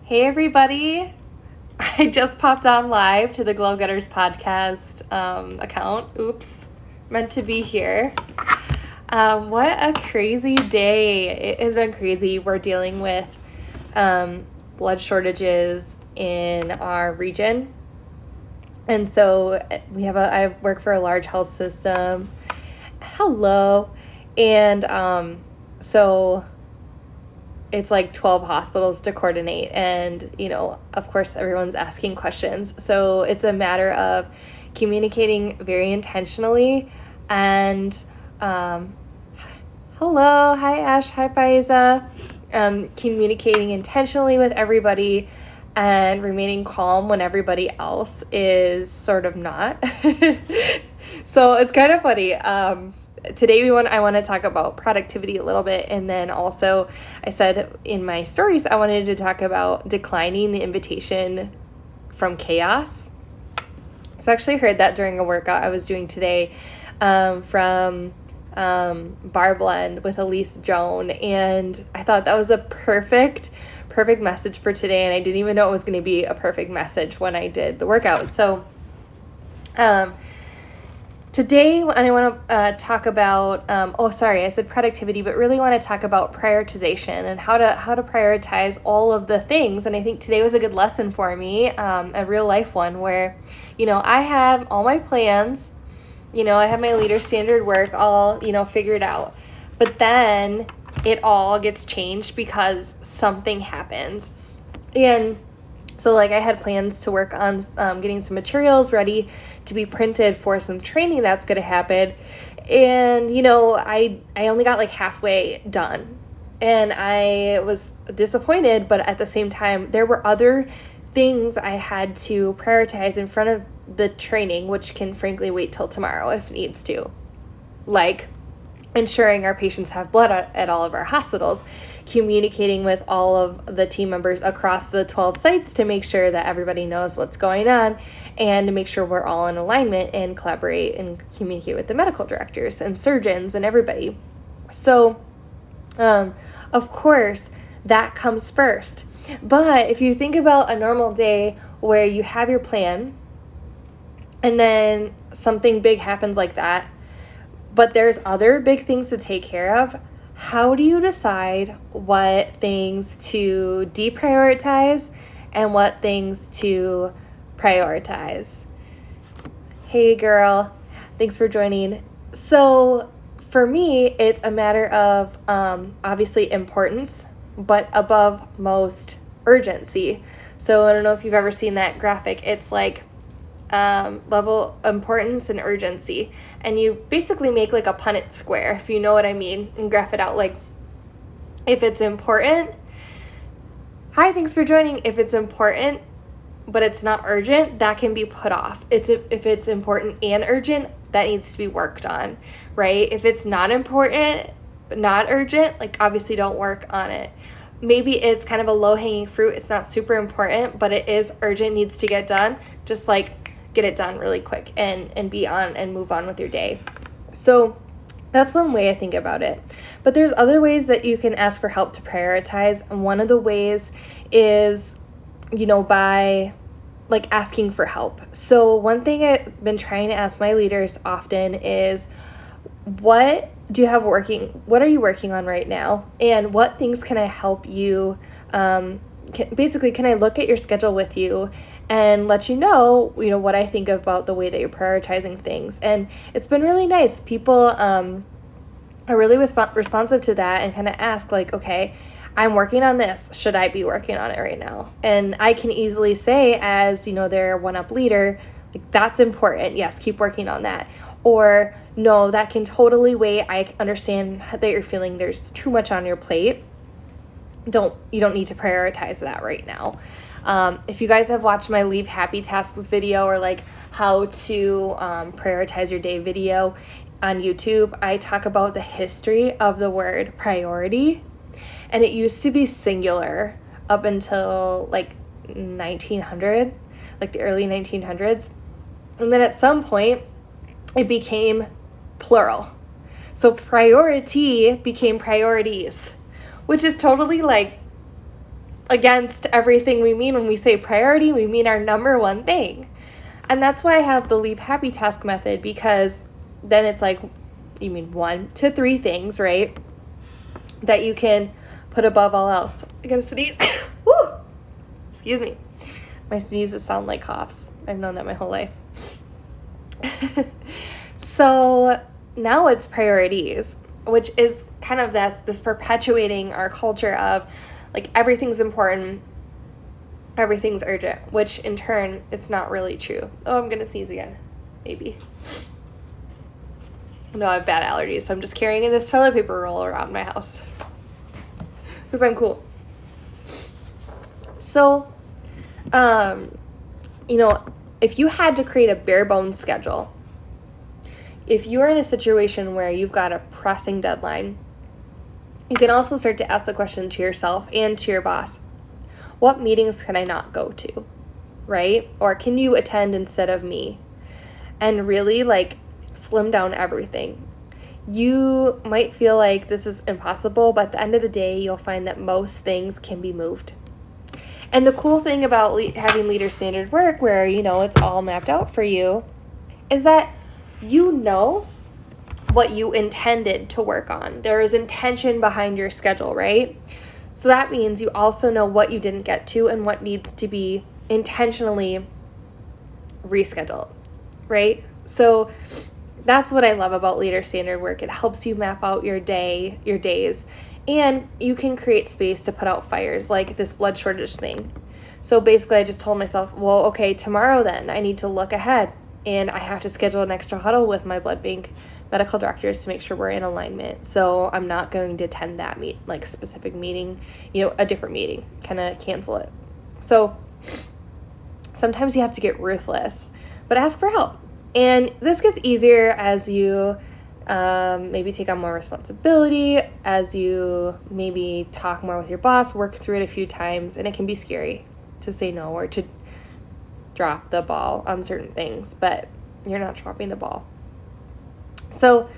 Hey everybody! I just popped on live to the Glow Getters podcast account. Oops, meant to be here. What a crazy day. It has been crazy. We're dealing with blood shortages in our region. And so I work for a large health system. Hello. And so it's like 12 hospitals to coordinate, and of course everyone's asking questions, so it's a matter of communicating very intentionally. And hello, hi Ash, hi Faiza. Communicating intentionally with everybody and remaining calm when everybody else is sort of not. So it's kind of funny. Today I want to talk about productivity a little bit, and then also I said in my stories I wanted to talk about declining the invitation from chaos. So I actually heard that during a workout I was doing today from Bar Blend with Elise Joan, and I thought that was a perfect message for today, and I didn't even know it was going to be a perfect message when I did the workout. So today, I want to talk about, I said productivity, but really want to talk about prioritization and how to prioritize all of the things. And I think today was a good lesson for me, a real life one where, I have all my plans, I have my leader standard work all, figured out, but then it all gets changed because something happens. And so I had plans to work on getting some materials ready to be printed for some training that's going to happen. And, I only got halfway done, and I was disappointed, but at the same time, there were other things I had to prioritize in front of the training, which can frankly wait till tomorrow if needs to. Like ensuring our patients have blood at all of our hospitals, communicating with all of the team members across the 12 sites to make sure that everybody knows what's going on, and to make sure we're all in alignment and collaborate and communicate with the medical directors and surgeons and everybody. So, of course, that comes first. But if you think about a normal day where you have your plan and then something big happens like that, but there's other big things to take care of, how do you decide what things to deprioritize and what things to prioritize? Hey girl, thanks for joining. So for me, it's a matter of obviously importance, but above most urgency. So I don't know if you've ever seen that graphic. It's like level importance and urgency, and you basically make a Punnett square, if you know what I mean, and graph it out. If it's important, hi, thanks for joining. If it's important but it's not urgent, that can be put off. If it's important and urgent, that needs to be worked on, right? If it's not important but not urgent, obviously don't work on it. Maybe it's kind of a low-hanging fruit. It's not super important, but it is urgent, needs to get done. Just get it done really quick and be on and move on with your day. So that's one way I think about it. But there's other ways that you can ask for help to prioritize. And one of the ways is, by asking for help. So one thing I've been trying to ask my leaders often is, what are you working on right now? And what things can I help you can I look at your schedule with you and let you know, what I think about the way that you're prioritizing things? And it's been really nice. People are really responsive to that and kind of ask okay, I'm working on this. Should I be working on it right now? And I can easily say, as their one-up leader, that's important. Yes, keep working on that. Or no, that can totally wait. I understand that you're feeling there's too much on your plate. You don't need to prioritize that right now. If you guys have watched my Leave Happy Tasks video, or how to prioritize your day video on YouTube, I talk about the history of the word priority. And it used to be singular up until 1900, the early 1900s. And then at some point it became plural. So priority became priorities, which is totally against everything we mean when we say priority. We mean our number one thing. And that's why I have the leave happy task method, because then it's like, you mean 1 to 3 things, right? That you can put above all else. I gotta sneeze. Woo! Excuse me. My sneezes sound like coughs. I've known that my whole life. So now it's priorities, which is kind of this perpetuating our culture of like everything's important, everything's urgent, which in turn, it's not really true. Oh, I'm gonna sneeze again. Maybe. No, I have bad allergies, so I'm just carrying this toilet paper roll around my house because I'm cool. So, if you had to create a bare bones schedule, if you're in a situation where you've got a pressing deadline, you can also start to ask the question to yourself and to your boss, what meetings can I not go to, right? Or can you attend instead of me? And really like slim down everything. You might feel like this is impossible, but at the end of the day, you'll find that most things can be moved. And the cool thing about having leader-centered work where, it's all mapped out for you is that you know what you intended to work on. There is intention behind your schedule, right? So that means you also know what you didn't get to and what needs to be intentionally rescheduled, right? So that's what I love about leader-centered work. It helps you map out your days, and you can create space to put out fires like this blood shortage thing. So basically I just told myself, well, okay, tomorrow then I need to look ahead and I have to schedule an extra huddle with my blood bank medical directors to make sure we're in alignment. So I'm not going to attend that specific meeting, a different meeting, kind of cancel it. So sometimes you have to get ruthless, but ask for help. And this gets easier as you maybe take on more responsibility, as you maybe talk more with your boss, work through it a few times, and it can be scary to say no or to drop the ball on certain things, but you're not dropping the ball. So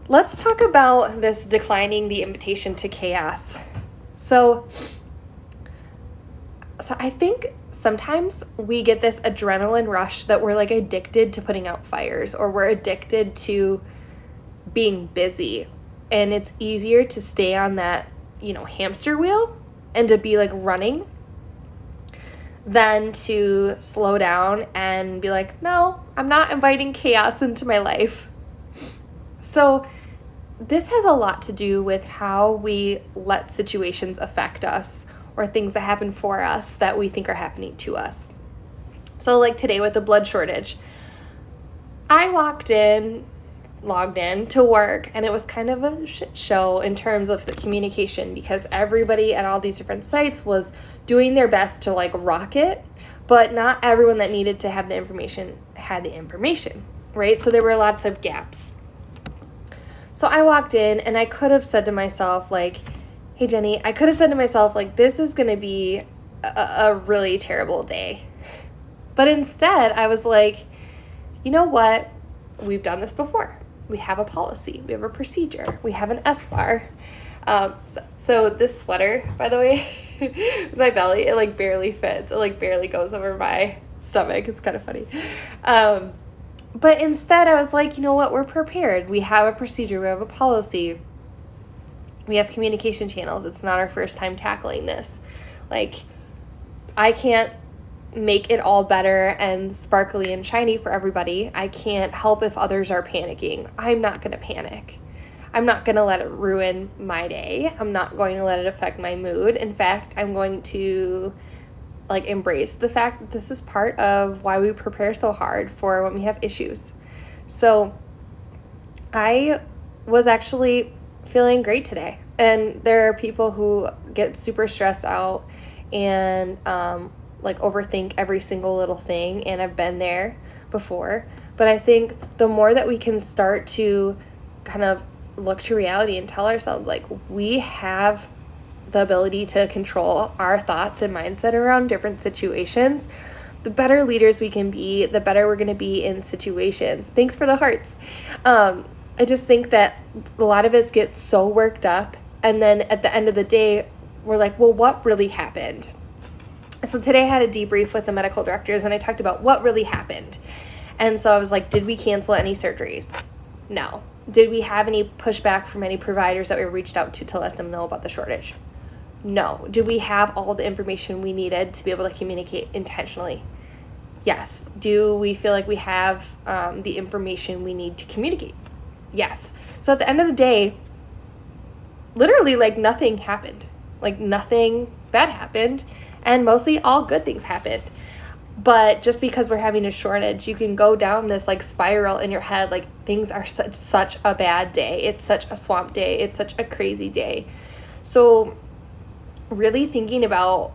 let's talk about this declining the invitation to chaos. So I think sometimes we get this adrenaline rush that we're like addicted to putting out fires, or we're addicted to being busy, and it's easier to stay on that, hamster wheel and to be like running than to slow down and be like, no, I'm not inviting chaos into my life. So this has a lot to do with how we let situations affect us, or things that happen for us that we think are happening to us. So like today with the blood shortage, I logged in to work, and it was kind of a shit show in terms of the communication, because everybody at all these different sites was doing their best to rock it, but not everyone that needed to have the information had the information, right? So there were lots of gaps. So I walked in, and I could have said to myself, hey, Jenny, this is going to be a really terrible day. But instead, I was like, you know what? We've done this before. We have a policy. We have a procedure. We have an S-bar. So this sweater, by the way, with my belly, it barely fits. It barely goes over my stomach. It's kind of funny. But instead, I was like, you know what? We're prepared. We have a procedure. We have a policy. We have communication channels. It's not our first time tackling this. I can't make it all better and sparkly and shiny for everybody. I can't help if others are panicking. I'm not going to panic. I'm not going to let it ruin my day. I'm not going to let it affect my mood. In fact, I'm going to embrace the fact that this is part of why we prepare so hard for when we have issues. So I was actually feeling great today. And there are people who get super stressed out and overthink every single little thing, and I've been there before. But I think the more that we can start to kind of look to reality and tell ourselves we have the ability to control our thoughts and mindset around different situations, the better leaders we can be, the better we're going to be in situations. Thanks for the hearts. I just think that a lot of us get so worked up, and then at the end of the day, we're like, well, what really happened? So today I had a debrief with the medical directors, and I talked about what really happened. And so I was like, did we cancel any surgeries? No. Did we have any pushback from any providers that we reached out to let them know about the shortage? No. Do we have all the information we needed to be able to communicate intentionally? Yes. Do we feel like we have the information we need to communicate? Yes. So at the end of the day, literally, like, nothing happened. Like, nothing bad happened, and mostly all good things happened. But just because we're having a shortage, you can go down this, like, spiral in your head, like, things are such a bad day. It's such a swamp day. It's such a crazy day. So really thinking about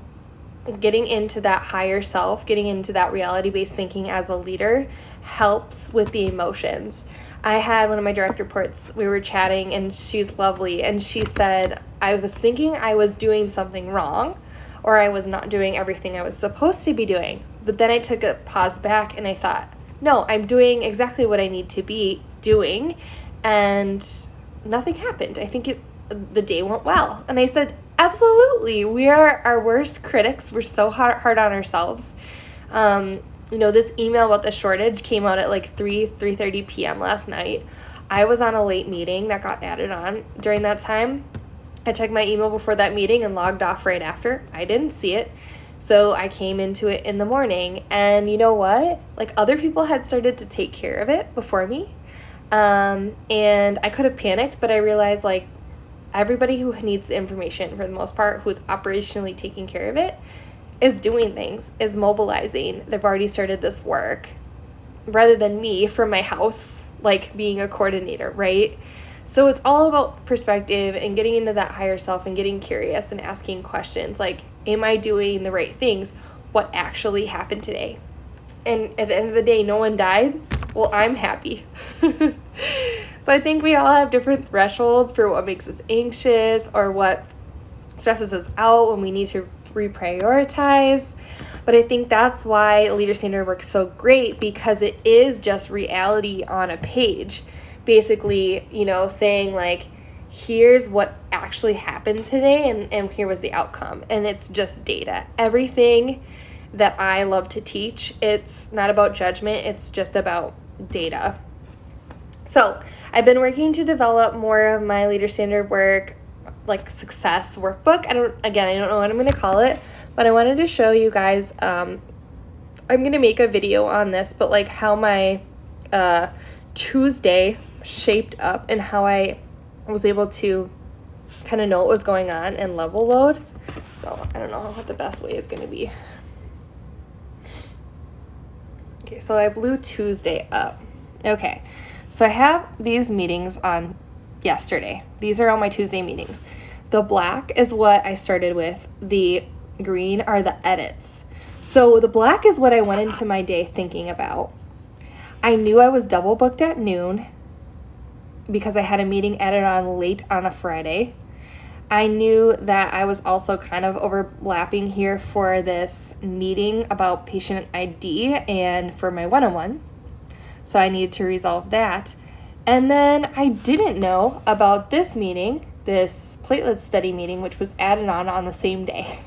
getting into that higher self, getting into that reality-based thinking as a leader helps with the emotions. I had one of my direct reports, we were chatting, and she's lovely, and she said, I was thinking I was doing something wrong, or I was not doing everything I was supposed to be doing. But then I took a pause back and I thought, no, I'm doing exactly what I need to be doing, and nothing happened. I think the day went well. And I said, absolutely, we are our worst critics. We're so hard on ourselves. This email about the shortage came out at like 3:30 p.m. last night. I was on a late meeting that got added on during that time. I checked my email before that meeting and logged off right after. I didn't see it. So I came into it in the morning, and you know what? Like, other people had started to take care of it before me. And I could have panicked, but I realized, like, everybody who needs the information, for the most part, who's operationally taking care of it, is doing things, is mobilizing. They've already started this work, rather than me from my house, like, being a coordinator, right? So it's all about perspective and getting into that higher self and getting curious and asking questions like, am I doing the right things? What actually happened today? And at the end of the day, no one died. Well, I'm happy. So I think we all have different thresholds for what makes us anxious or what stresses us out when we need to reprioritize. But I think that's why Leader Standard works so great, because it is just reality on a page. Basically, saying like, here's what actually happened today, and here was the outcome. And it's just data. Everything that I love to teach, it's not about judgment, it's just about data. So I've been working to develop more of my Leader Standard work, like success workbook. I don't know what I'm going to call it, but I wanted to show you guys, I'm going to make a video on this, but like how my Tuesday shaped up and how I was able to kind of know what was going on and level load. So I don't know what the best way is going to be. Okay, so I blew Tuesday up. Okay, so I have these meetings on yesterday. These are all my Tuesday meetings. The black is what I started with. The green are the edits. So the black is what I went into my day thinking about. I knew I was double booked at noon because I had a meeting added on late on a Friday. I knew that I was also kind of overlapping here for this meeting about patient ID and for my one-on-one. So I needed to resolve that. And then I didn't know about this meeting, this platelet study meeting, which was added on the same day.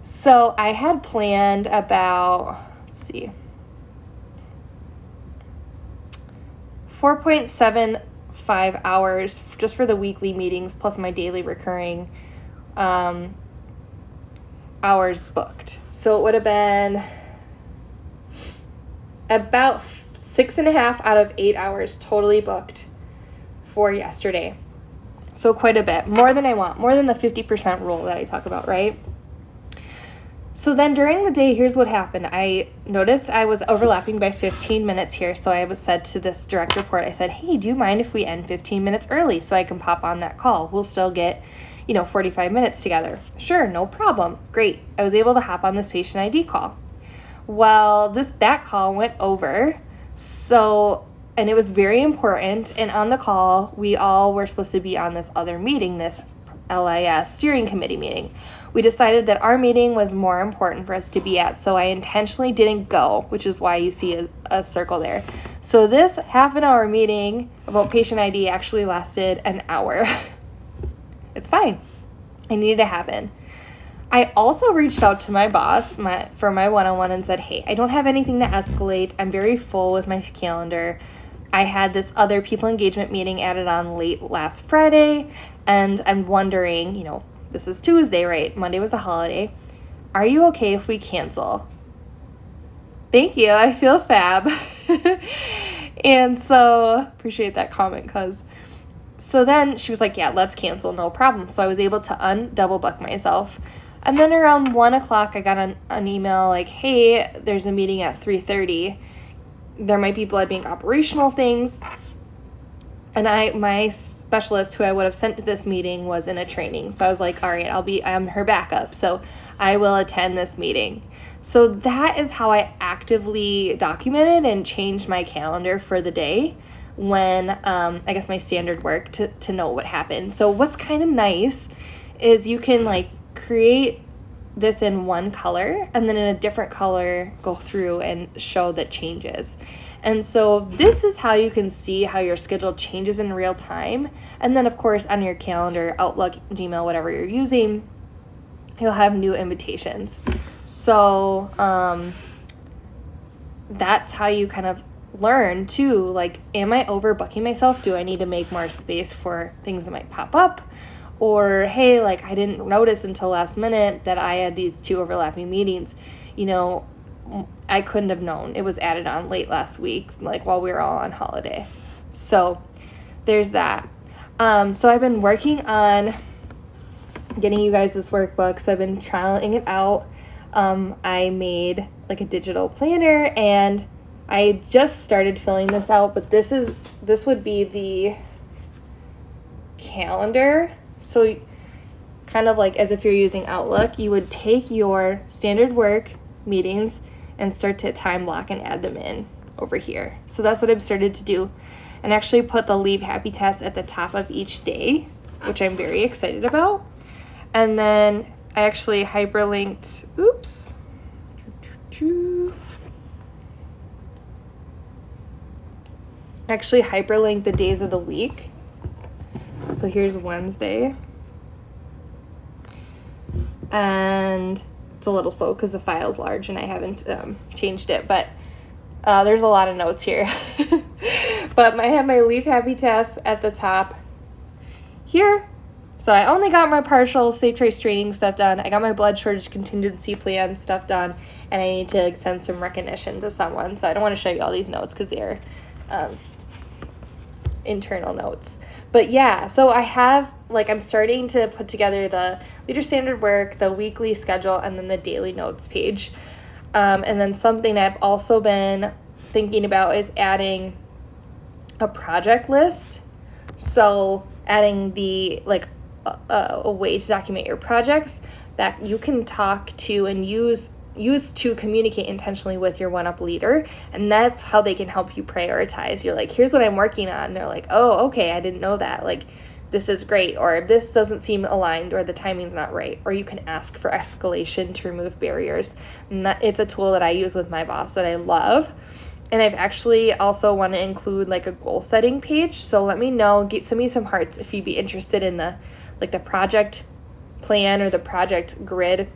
So I had planned about, 4.75 hours just for the weekly meetings plus my daily recurring hours booked. So it would have been about 6.5 out of 8 hours totally booked for yesterday. So quite a bit, more than I want, more than the 50% rule that I talk about, right? So then during the day, here's what happened. I noticed I was overlapping by 15 minutes here. So I said to this direct report, I said, hey, do you mind if we end 15 minutes early so I can pop on that call? We'll still get, 45 minutes together. Sure, no problem. Great. I was able to hop on this patient ID call. Well, that call went over. And it was very important. And on the call, we all were supposed to be on this other meeting, this LIS steering committee meeting. We decided that our meeting was more important for us to be at, so I intentionally didn't go, which is why you see a circle there. So this half an hour meeting about patient ID actually lasted an hour. It's fine. I needed to happen. I also reached out to my boss for my one-on-one and said, hey, I don't have anything to escalate. I'm very full with my calendar. I had this other people engagement meeting added on late last Friday, and I'm wondering, this is Tuesday, right? Monday was a holiday. Are you okay if we cancel? Thank you. I feel fab. And so appreciate that comment, because so then she was like, yeah, let's cancel, no problem. So I was able to double book myself. And then around 1 o'clock, I got an email like, hey, there's a meeting at 3:30. There might be blood bank operational things. And my specialist who I would have sent to this meeting was in a training. So I was like, all right, I'm her backup. So I will attend this meeting. So that is how I actively documented and changed my calendar for the day when, I guess my standard work to know what happened. So what's kind of nice is you can like create this in one color and then in a different color go through and show the changes. And so this is how you can see how your schedule changes in real time. And then of course on your calendar, Outlook, Gmail, whatever you're using, you'll have new invitations. So that's how you kind of learn too, like, am I overbooking myself? Do I need to make more space for things that might pop up? Or, hey, like, I didn't notice until last minute that I had these 2 overlapping meetings. I couldn't have known. It was added on late last week, like while we were all on holiday. So there's that. So I've been working on getting you guys this workbook. So I've been trialing it out. I made like a digital planner, and I just started filling this out, but this would be the calendar. So kind of like as if you're using Outlook, you would take your standard work meetings and start to time block and add them in over here. So that's what I've started to do, and actually put the leave happy task at the top of each day, which I'm very excited about. And then I actually hyperlinked, the days of the week. So here's Wednesday. And it's a little slow because the file's large and I haven't changed it, but there's a lot of notes here. But I have my leave happy tasks at the top here. So I only got my partial safe trace training stuff done. I got my blood shortage contingency plan stuff done, and I need to send some recognition to someone. So I don't want to show you all these notes because they're internal notes. But yeah, so I have, I'm starting to put together the leader standard work, the weekly schedule, and then the daily notes page. And then something I've also been thinking about is adding a project list. So adding the, a way to document your projects that you can talk to and use to communicate intentionally with your one-up leader. And that's how they can help you prioritize. You're like, here's what I'm working on. And they're like, oh, okay, I didn't know that. Like, this is great, or this doesn't seem aligned, or the timing's not right. Or you can ask for escalation to remove barriers. And it's a tool that I use with my boss that I love. And I've actually also want to include a goal setting page. So let me know, send me some hearts if you'd be interested in the project plan or the project grid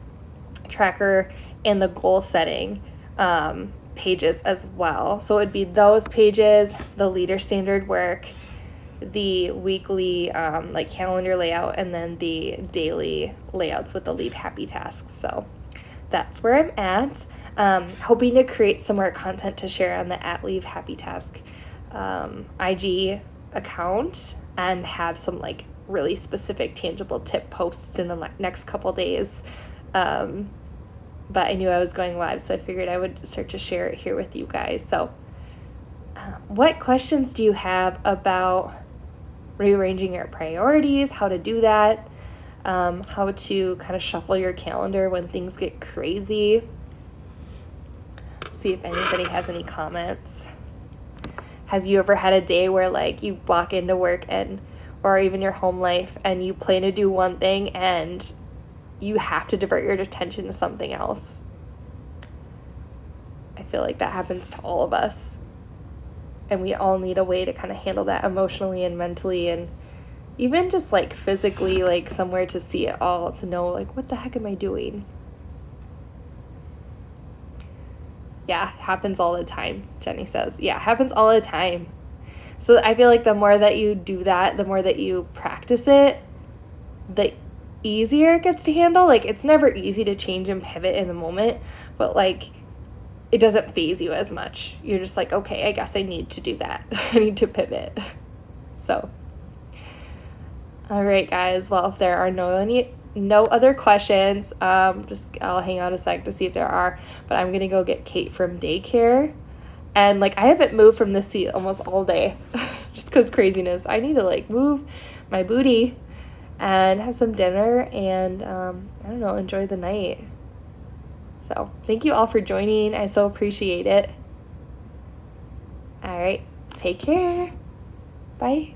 tracker and the goal setting pages as well. So it would be those pages, the leader standard work, the weekly calendar layout, and then the daily layouts with the leave happy tasks. So that's where I'm at. Hoping to create some more content to share on the @leavehappytask IG account, and have some really specific tangible tip posts in the next couple days. But I knew I was going live, so I figured I would start to share it here with you guys. So what questions do you have about rearranging your priorities, how to do that, how to kind of shuffle your calendar when things get crazy? See if anybody has any comments. Have you ever had a day where you walk into work or even your home life and you plan to do one thing and you have to divert your attention to something else? I feel like that happens to all of us. And we all need a way to kind of handle that emotionally and mentally and even just like physically, like somewhere to see it all, to know like, what the heck am I doing? Yeah, happens all the time, Jenny says. Yeah, happens all the time. So I feel like the more that you do that, the more that you practice it, the easier it gets to handle. Like, it's never easy to change and pivot in the moment, but like, it doesn't phase you as much. You're just like, okay, I guess I need to do that. I need to pivot. So, all right, guys. Well, if there are no other questions, just I'll hang out a sec to see if there are. But I'm gonna go get Kate from daycare, and like, I haven't moved from this seat almost all day, just because craziness. I need to like move my booty and have some dinner and I don't know, enjoy the night. So thank you all for joining. I so appreciate it. All right, take care. Bye.